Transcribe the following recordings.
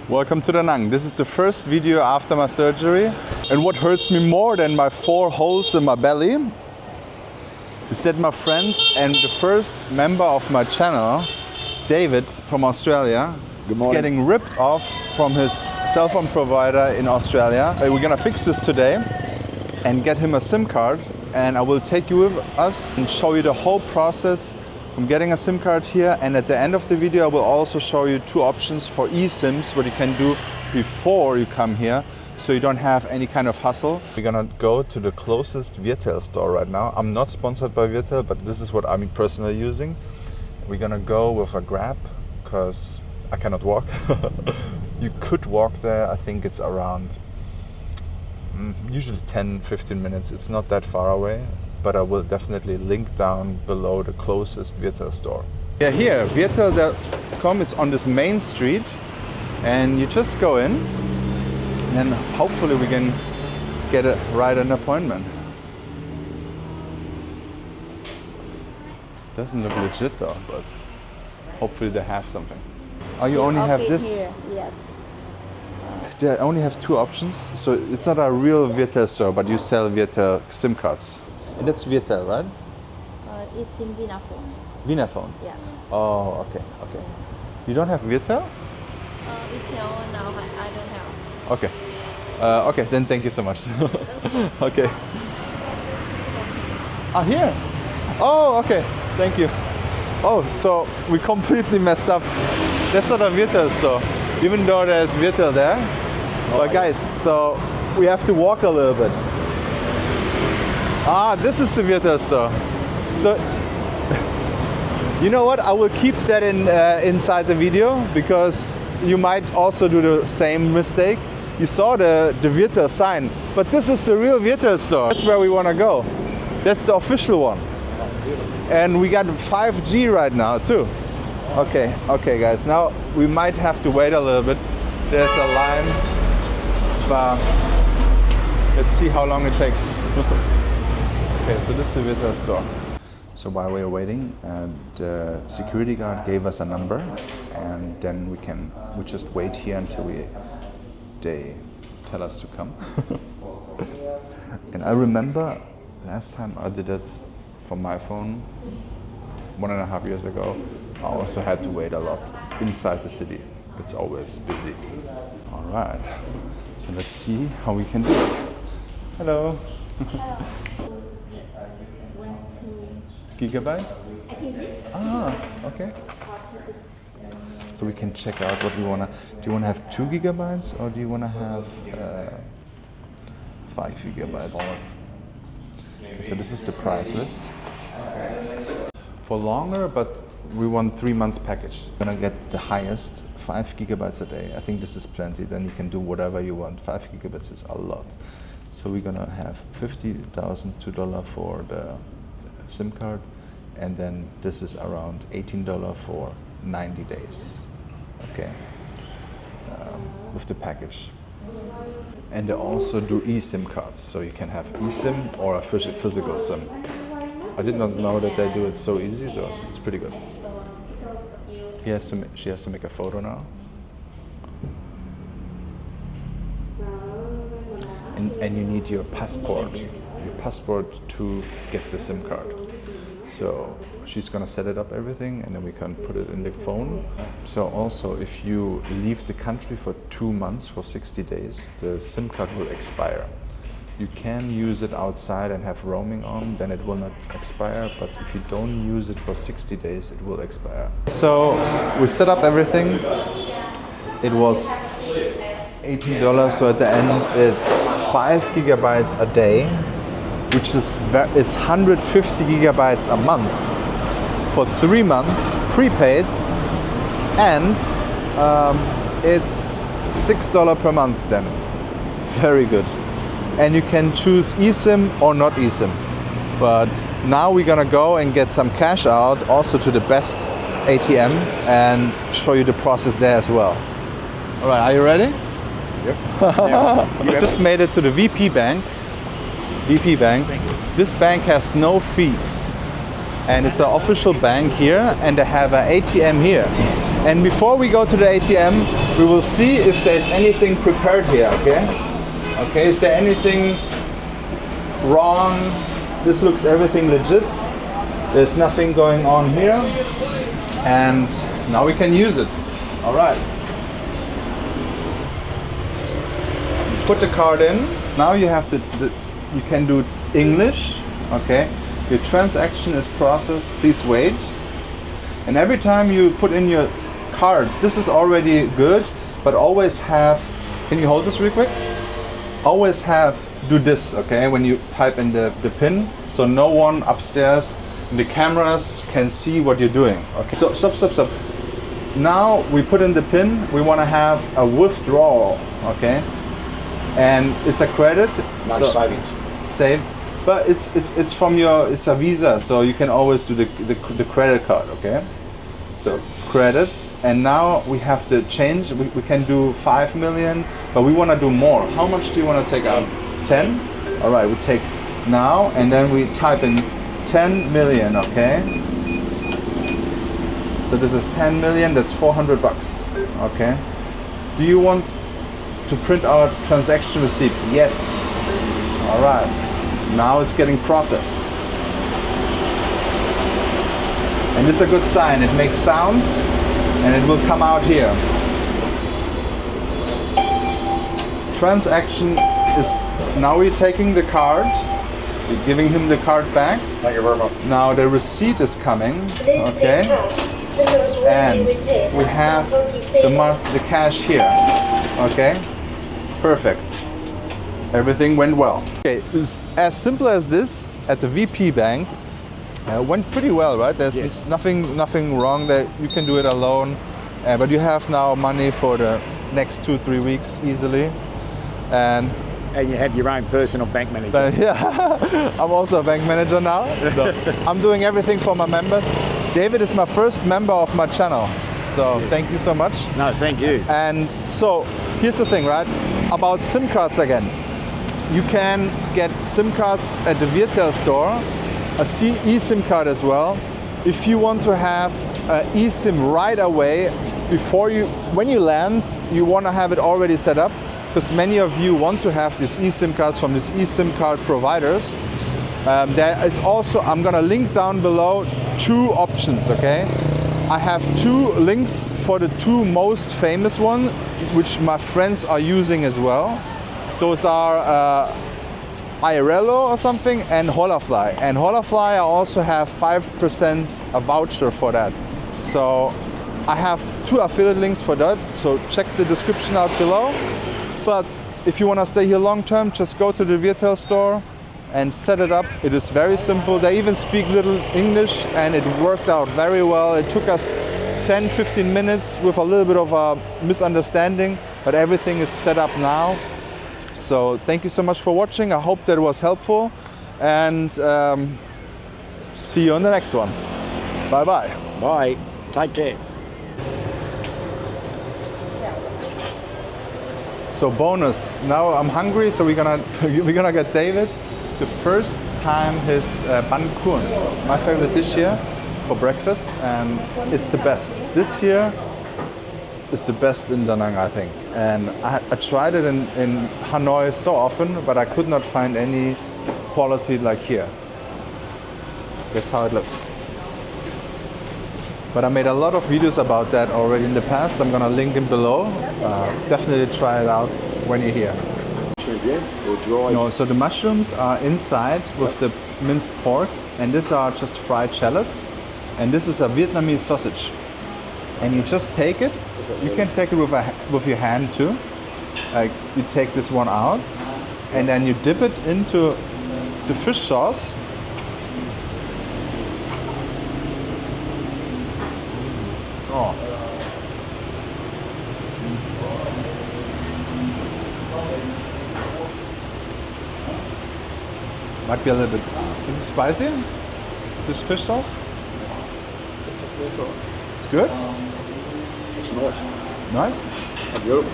Welcome to Da Nang. This is the first video after my surgery. And what hurts me more than my 4 holes in my belly is that my friend and the first member of my channel, David from Australia, is getting ripped off from his cell phone provider in Australia. We're gonna fix this today and get him a SIM card, and I will take you with us and show you the whole process from getting a SIM card here. And at the end of the video I will also show you 2 options for eSIMs, what you can do before you come here, so you don't have any kind of hassle. We're gonna go to the closest Viettel store right now. I'm not sponsored by Viettel, but this is what I'm personally using. We're gonna go with a Grab because I cannot walk. You could walk there. I think it's around usually 10-15 minutes. It's not that far away, but I will definitely link down below the closest Viettel store. Yeah, here, Viettel.com, it's on this main street, and you just go in, and then hopefully we can get an appointment. Doesn't look legit though, but hopefully they have something. Oh, you only have this? Here, yes. They only have 2 options, so it's not a real Viettel store, but you sell Viettel SIM cards. And that's Viettel, right? It's in Vinaphone. Vinaphone? Yes. Oh, okay. You don't have Viettel? Viettel now I don't have. Okay. Okay, then thank you so much. Okay. Ah, here? Oh, okay. Thank you. Oh, so we completely messed up. That's not a Viettel store, even though there's Viettel there. But guys, so we have to walk a little bit. Ah, this is the Viettel store. So, you know what? I will keep that inside the video, because you might also do the same mistake. You saw the Viettel sign, but this is the real Viettel store. That's where we want to go. That's the official one. And we got 5G right now too. Okay guys, now we might have to wait a little bit. There's a line, but let's see how long it takes. Okay, so this is the Viettel store. So while we're waiting, the security guard gave us a number, and then we just wait here until they tell us to come. And I remember last time I did it from my phone 1.5 years ago. I also had to wait a lot inside the city. It's always busy. All right, so let's see how we can do it. Hello. Gigabyte? Ah, okay. So we can check out what we wanna. Do you wanna have 2 gigabytes or do you wanna have 5 gigabytes? So this is the price list. For longer, but we want 3 months package. We're gonna get the highest, 5 gigabytes a day. I think this is plenty. Then you can do whatever you want. 5 gigabytes is a lot. So we're gonna have $50,002 for the SIM card, and then this is around $18 for 90 days. Okay, with the package. And they also do eSIM cards, so you can have eSIM or a physical SIM. I did not know that they do it so easy, so it's pretty good. She has to make a photo now. And you need your passport to get the SIM card. So she's gonna set it up everything, and then we can put it in the phone. So also, if you leave the country for 2 months, for 60 days, the SIM card will expire. You can use it outside and have roaming on, then it will not expire, but if you don't use it for 60 days, it will expire. So we set up everything. It was $18, so at the end it's 5 gigabytes a day, which is it's 150 gigabytes a month for 3 months prepaid, and it's $6 per month then. Very good. And you can choose eSIM or not eSIM. But now we're gonna go and get some cash out also to the best ATM and show you the process there as well. All right, are you ready? Yep. Yeah. I just made it to the VP Bank. This bank has no fees, and it's an official bank here, and they have an ATM here. And before we go to the ATM, we will see if there's anything prepared here, okay? Okay, is there anything wrong? This looks everything legit. There's nothing going on here. And now we can use it. All right. Put the card in. Now you have you can do English, okay? Your transaction is processed, please wait. And every time you put in your card, this is already good, but always have, can you hold this real quick? Always do this, okay, when you type in the PIN, so no one upstairs in the cameras can see what you're doing, okay? So stop. Now we put in the PIN, we want to have a withdrawal, okay? And it's a credit. Not so savings. Save, but it's from your, it's a Visa, so you can always do the credit card, okay? So credit, and now we have to change. We can do 5 million, but we want to do more. How much do you want to take out? 10? All right, we take now, and then we type in 10 million, okay? So this is 10 million, that's 400 bucks, okay? Do you want to print our transaction receipt? Yes. All right, now it's getting processed. And this is a good sign, it makes sounds and it will come out here. Transaction is, now we're taking the card, we're giving him the card back. Thank you very much. Now the receipt is coming, okay? And we have the cash here, okay? Perfect. Everything went well. Okay, it's as simple as this at the VP Bank. Went pretty well, right? There's nothing wrong that you can do it alone, but you have now money for the next 2-3 weeks easily, and you have your own personal bank manager. yeah, I'm also a bank manager now. So I'm doing everything for my members. David is my first member of my channel, so thank you so much. No, thank you. And so here's the thing, right? About SIM cards again. You can get SIM cards at the Viettel Store, a eSIM card as well. If you want to have eSIM right away, when you land, you want to have it already set up, because many of you want to have these eSIM cards from these eSIM card providers. There is also, I'm gonna link down below 2 options, okay? I have 2 links for the 2 most famous ones, which my friends are using as well. Those are Irello or something, and Holafly. And Holafly, I also have 5% a voucher for that. So I have 2 affiliate links for that, so check the description out below. But if you want to stay here long term, just go to the Viettel Store and set it up. It is very simple. They even speak little English, and it worked out very well. It took us 10-15 minutes with a little bit of a misunderstanding, but everything is set up now. So thank you so much for watching. I hope that was helpful, and see you on the next one. Bye bye. Bye. Take care. So bonus. Now I'm hungry, so we're gonna get David the first time his An Thuong, my favorite dish here, for breakfast, and it's the best. This here is the best in Da Nang, I think. And I tried it in Hanoi so often, but I could not find any quality like here. That's how it looks. But I made a lot of videos about that already in the past. I'm gonna link them below. Definitely try it out when you're here. Or dry? No, so the mushrooms are inside with the minced pork, and these are just fried shallots. And this is a Vietnamese sausage. And you just take it. You can take it with your hand too. Like you take this one out, and then you dip it into the fish sauce. Oh. Might be a little bit. Is it spicy? This fish sauce? It's good? It's nice. Nice? How beautiful.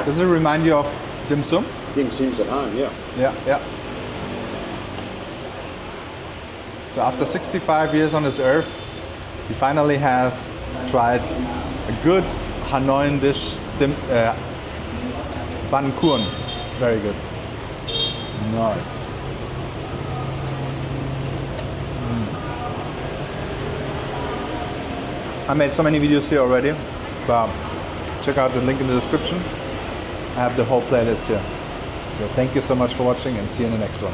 Does it remind you of dim sum? Dim Sum's at home, yeah. Yeah. So after 65 years on this earth, he finally has tried a A good Hanoi dish, Ban Thuong. Very good. Nice. I made so many videos here already, but check out the link in the description. I have the whole playlist here. So thank you so much for watching and see you in the next one.